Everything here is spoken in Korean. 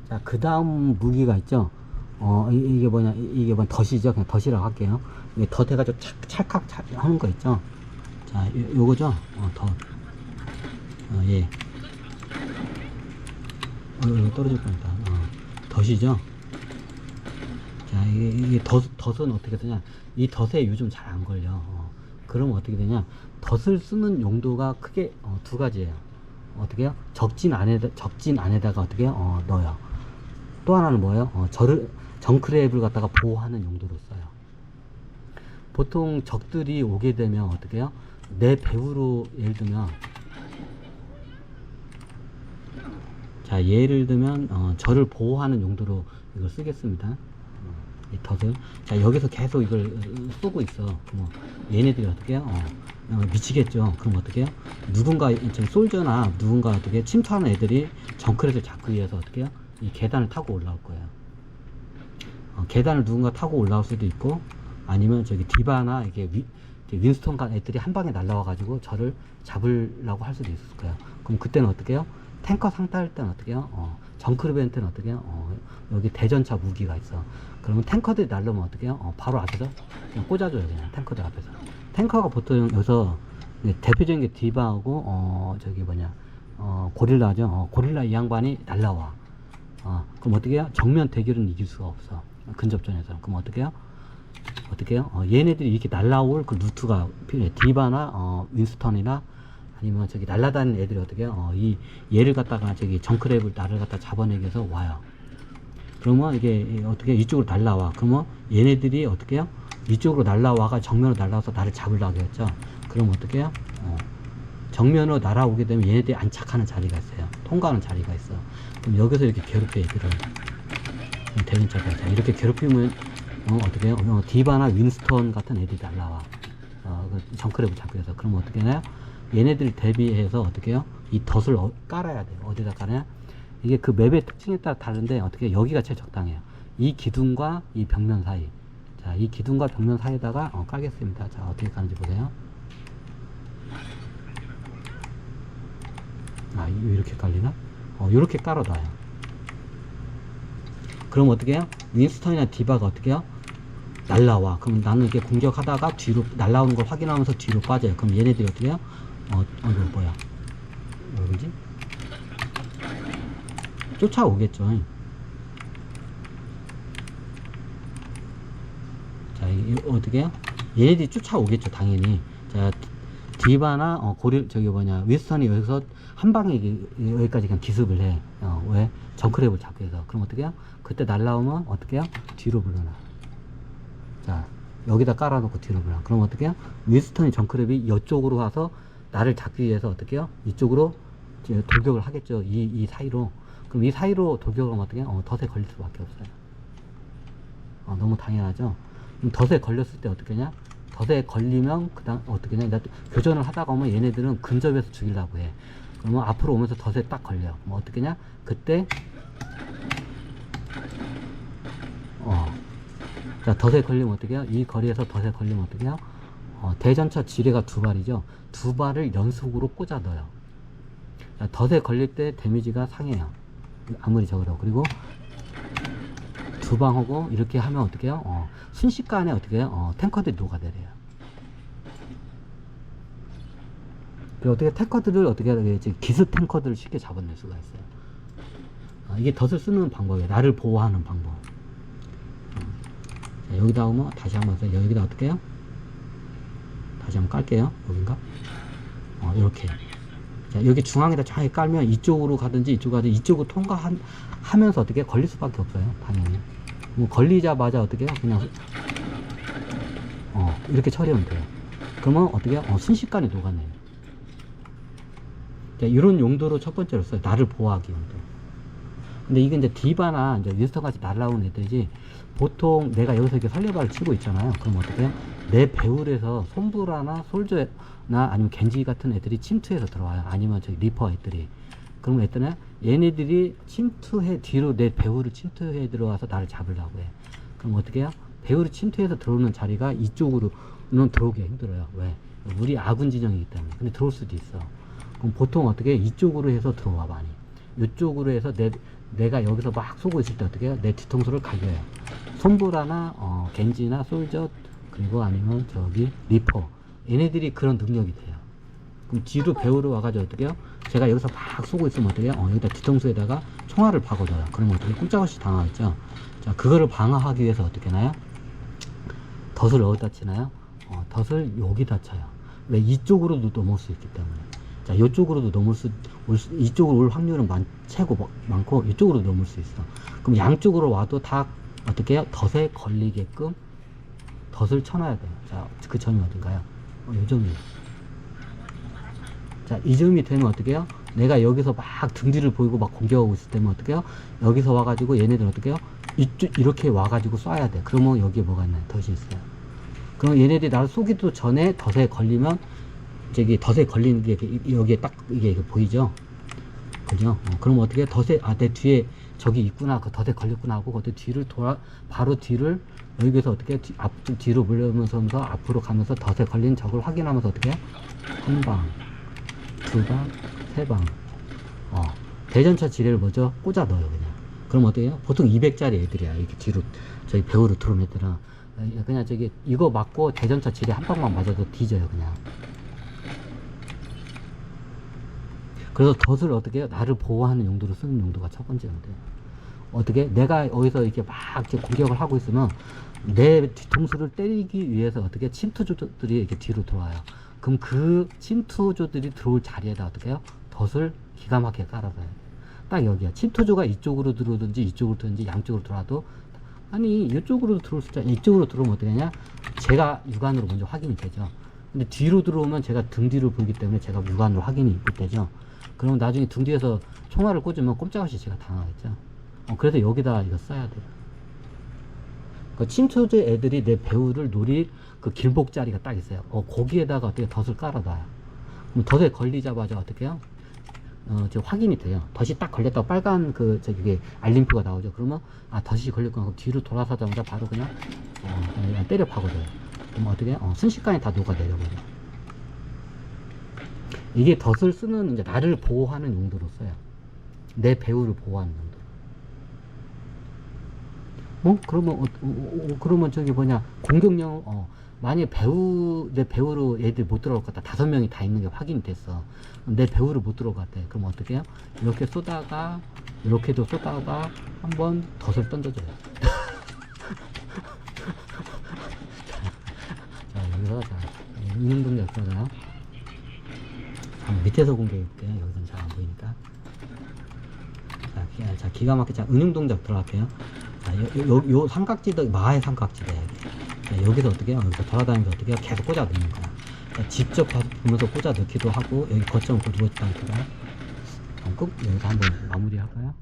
자, 그 다음 무기가 있죠. 이게 뭐냐, 이게 뭐 덫이죠. 그냥 덫이라고 할게요. 이게 덫 해가지고 찰칵 하는 거 있죠. 자, 요거죠. 덫. 예. 여기 떨어질 겁니다. 덫이죠. 자, 이게 덫은 어떻게 되냐. 이 덫에 요즘 잘 안 걸려. 그럼 어떻게 되냐. 덫을 쓰는 용도가 크게 두 가지예요. 어떻게 해요? 적진 안에다가 어떻게 해요? 넣어요. 또 하나는 뭐예요? 정크랩을 갖다가 보호하는 용도로 써요. 보통 적들이 오게 되면 어떻게 해요? 내 배후로 예를 들면, 자, 예를 들면 저를 보호하는 용도로 이걸 쓰겠습니다. 이 덫을. 자, 여기서 계속 이걸 쏘고 있어. 뭐 얘네들이 어떻게 해요? 미치겠죠. 그럼 어떻게 해요? 누군가 솔저나 누군가 어떻게 침투하는 애들이 정크렛을 잡기 위해서 어떻게 해요? 이 계단을 타고 올라올 거예요. 계단을 누군가 타고 올라올 수도 있고, 아니면 저기 디바나 이게 윈스턴 같은 애들이 한 방에 날라와 가지고 저를 잡으려고 할 수도 있을 거예요. 그럼 그때는 어떻게 해요? 탱커 상대할 때는 어떻게 해요? 정크랩한테는 어떻게 해요? 여기 대전차 무기가 있어. 그러면 탱커들이 날라오면 어떻게 해요? 바로 앞에서 그냥 꽂아줘요. 그냥 탱커들 앞에서. 탱커가 보통 여기서 대표적인 게 디바하고 저기 뭐냐 고릴라죠. 고릴라 이 양반이 날라와. 그럼 어떻게 해요? 정면 대결은 이길 수가 없어. 근접전에서. 그럼 어떻게 해요? 어떻게 해요? 얘네들이 이렇게 날라올 그 루트가 필요해. 디바나 윈스턴이나 아니면 저기 날라다니는 애들이 어떻게 해요? 얘를 갖다가 저기 정크랩을 나를 갖다 잡아내기 위해서 와요. 그러면 이게 어떻게 이쪽으로 날라와. 그러면 얘네들이 어떻게 해요? 이쪽으로 날라와가 정면으로 날라와서 나를 잡으려고 했죠. 그럼 어떻게 해요? 정면으로 날아오게 되면 얘네들이 안착하는 자리가 있어요. 통과하는 자리가 있어. 그럼 여기서 이렇게 괴롭혀 얘들을. 대전차가 있어. 이렇게 괴롭히면 어떻게 해요? 디바나 윈스턴 같은 애들이 날라와. 정크랩을 잡기 위해서. 그럼 어떻게 해요? 얘네들 대비해서 어떻게 해요? 이 덫을 깔아야 돼요. 어디다 깔아야? 이게 그 맵의 특징에 따라 다른데 어떻게 여기가 제일 적당해요. 이 기둥과 이 벽면 사이. 자, 이 기둥과 벽면 사이에다가 깔겠습니다. 자, 어떻게 까는지 보세요. 이렇게 깔리나? 이렇게 깔아놔요. 그럼 어떻게 해요? 윈스턴이나 디바가 어떻게 해요? 날라와. 그럼 나는 이렇게 공격하다가 뒤로 날라오는 걸 확인하면서 뒤로 빠져요. 그럼 얘네들이 어떻게 해요? 이거 뭐야? 뭐지? 쫓아오겠죠. 자, 어떻게 해요? 얘네들이 쫓아오겠죠, 당연히. 자, 디바나, 저기 뭐냐, 윈스턴이 여기서 한 방에 여기까지 그냥 기습을 해. 왜? 정크랩을 잡기 위해서. 그럼 어떻게 해요? 그때 날라오면 어떻게 해요? 뒤로 물러나. 자, 여기다 깔아놓고 뒤로 물러나. 그럼 어떻게 해요? 윈스턴이 정크랩이 이쪽으로 와서 나를 잡기 위해서 어떻게 해요? 이쪽으로 돌격을 하겠죠. 이 사이로. 그럼 이 사이로 돌격을 하면 어떻게 해요? 덫에 걸릴 수밖에 없어요. 너무 당연하죠. 그럼 덫에 걸렸을 때 어떻게 하냐? 덫에 걸리면 그다음 어떻게 하냐? 교전을 하다가 오면 얘네들은 근접해서 죽이려고 해. 그러면 앞으로 오면서 덫에 딱 걸려. 뭐 어떻게 하냐? 그때 자, 덫에 걸리면 어떻게 해요? 이 거리에서 덫에 걸리면 어떻게 해요? 대전차 지뢰가 두 발이죠. 두 발을 연속으로 꽂아 넣어요. 자, 덫에 걸릴 때 데미지가 상해요. 아무리 적으라고. 그리고 두 방 하고 이렇게 하면 어떻게 해요? 순식간에 어떻게 해요? 탱커들이 녹아내려요. 그리고 어떻게 탱커들을 어떻게 해야 되지? 기습 탱커들을 쉽게 잡아낼 수가 있어요. 이게 덫을 쓰는 방법이에요. 나를 보호하는 방법. 자, 여기다 오면 다시 한번 써요. 여기다 어떻게 해요? 다시 한번 깔게요. 여긴가? 이렇게. 자, 여기 중앙에다 정확히 깔면 이쪽으로 가든지 이쪽으로 가든지 이쪽으로 통과하면서 어떻게 걸릴 수밖에 없어요. 당연히. 뭐 걸리자마자 어떻게 해요? 그냥 이렇게 처리하면 돼요. 그러면 어떻게 해요? 순식간에 녹아내요. 자, 이런 용도로 첫 번째로 써요. 나를 보호하기 용도. 근데 이게 이제 디바나 이제 윈스턴 같이 날라오는 애들이지, 보통 내가 여기서 이렇게 설레발을 치고 있잖아요. 그럼 어떻게 해요? 내 배울에서 솜브라나 솔저나 아니면 겐지 같은 애들이 침투해서 들어와요. 아니면 저기 리퍼 애들이. 그러면 애들은 얘네들이 뒤로 내 배울을 침투해 들어와서 나를 잡으려고 해. 그럼 어떻게 해요? 배울이 침투해서 들어오는 자리가 이쪽으로는 들어오기 힘들어요. 왜? 우리 아군 진영이기 때문에. 근데 들어올 수도 있어. 그럼 보통 어떻게 해? 이쪽으로 해서 들어와 많이. 이쪽으로 해서 내가 여기서 막 쏘고 있을 때 어떻게 해요? 내 뒤통수를 갈겨요. 손보라나 겐지나 솔저 그리고 아니면 저기 리퍼 얘네들이 그런 능력이 돼요. 그럼 뒤로 배우러 와가지고 어떻게 해요? 제가 여기서 막 쏘고 있으면 어떻게 해요? 여기다 뒤통수에다가 총알을 박아줘요. 그러면 어떻게 꼼짝없이 당하겠죠? 자, 그거를 방어하기 위해서 어떻게 하나요? 덫을 어디다 치나요? 덫을 여기다 쳐요. 왜? 이쪽으로도 넘을 수 있기 때문에. 자, 이쪽으로도 이쪽으로 올 확률은 많고, 이쪽으로 넘을 수 있어. 그럼 양쪽으로 와도 다 어떻게 해요? 덫에 걸리게끔 덫을 쳐놔야 돼요. 자, 그 점이 어딘가요? 이 점이에요. 자, 이 점이 되면 어떻게 해요? 내가 여기서 막 등 뒤를 보이고 막 공격하고 있을 때면 어떻게 해요? 여기서 와가지고 얘네들 어떻게 해요? 이렇게 와가지고 쏴야 돼. 그러면 여기에 뭐가 있나요? 덫이 있어요. 그럼 얘네들이 나를 쏘기도 전에 덫에 걸리면, 저기 덫에 걸리는 게 여기에 딱 이게 보이죠? 그죠? 그럼 어떻게 해요? 덫에, 내 뒤에 저기 있구나. 그 덫에 걸렸구나 하고, 그때 뒤를 바로 뒤를, 여기서 어떻게 해요? 좀 뒤로 물려면서 앞으로 가면서 덫에 걸린 적을 확인하면서 어떻게 해요? 한 방, 두 방, 세 방. 대전차 지뢰를 먼저 꽂아 넣어요, 그냥. 그럼 어떻게 해요? 보통 200짜리 애들이야. 이렇게 뒤로, 저희 배우로 들어오는 애들은. 그냥 저기, 이거 맞고 대전차 지뢰 한 방만 맞아도 뒤져요, 그냥. 그래서 덫을 어떻게 해요? 나를 보호하는 용도로 쓰는 용도가 첫 번째 용도예요. 어떻게? 내가 어디서 이렇게 막 이렇게 공격을 하고 있으면 내 뒤통수를 때리기 위해서 어떻게 침투조들이 이렇게 뒤로 들어와요. 그럼 그 침투조들이 들어올 자리에다 어떻게 해요? 덫을 기가 막히게 깔아놔요. 딱 여기야. 침투조가 이쪽으로 들어오든지 이쪽으로 들어오든지 양쪽으로 들어와도, 아니 이쪽으로 들어올 수 있잖아. 이쪽으로 들어오면 어떻게 하냐? 제가 육안으로 먼저 확인이 되죠. 근데 뒤로 들어오면 제가 등 뒤를 보기 때문에 제가 육안으로 확인이 못 되죠. 그러면 나중에 등 뒤에서 총알을 꽂으면 꼼짝없이 제가 당하겠죠. 그래서 여기다 이거 써야 돼요. 그 침투조 애들이 내 배우를 노릴 그 길목자리가 딱 있어요. 거기에다가 어떻게 덫을 깔아놔요. 그럼 덫에 걸리자마자 어떻게 해요? 저 확인이 돼요. 덫이 딱 걸렸다고 빨간 저기 알림표가 나오죠. 그러면 덫이 걸렸구나. 그럼 뒤로 돌아서자마자 바로 그냥 때려 박아줘요. 그럼 어떻게 해요? 순식간에 다 녹아내려버려. 이게 덫을 쓰는 이제 나를 보호하는 용도로 써요. 내 배우를 보호하는 용도. 그러면 저기 뭐냐, 공격령, 만약에 내 배우로 얘들 못 들어올 것 같다. 5명이 다 있는 게 확인이 됐어. 내 배우를 못 들어올 것 같아. 그럼 어떻게 해요? 이렇게 쏘다가, 이렇게도 쏘다가, 한번 덫을 던져줘요. 자, 여기서, 운영동작 들어가요. 밑에서 공개해볼게요. 여기서는 잘 안 보이니까. 자, 기가 막히게. 자, 은용동작 들어갈게요. 자, 요 삼각지대, 마의 삼각지대. 자, 여기서 어떻게 해요? 여기서 돌아다니면서 어떻게 해요? 계속 꽂아 넣는 거야. 자, 직접 보면서 꽂아 넣기도 하고, 여기 거점 누워있다 하니까. 여기서 한번 마무리 할까요?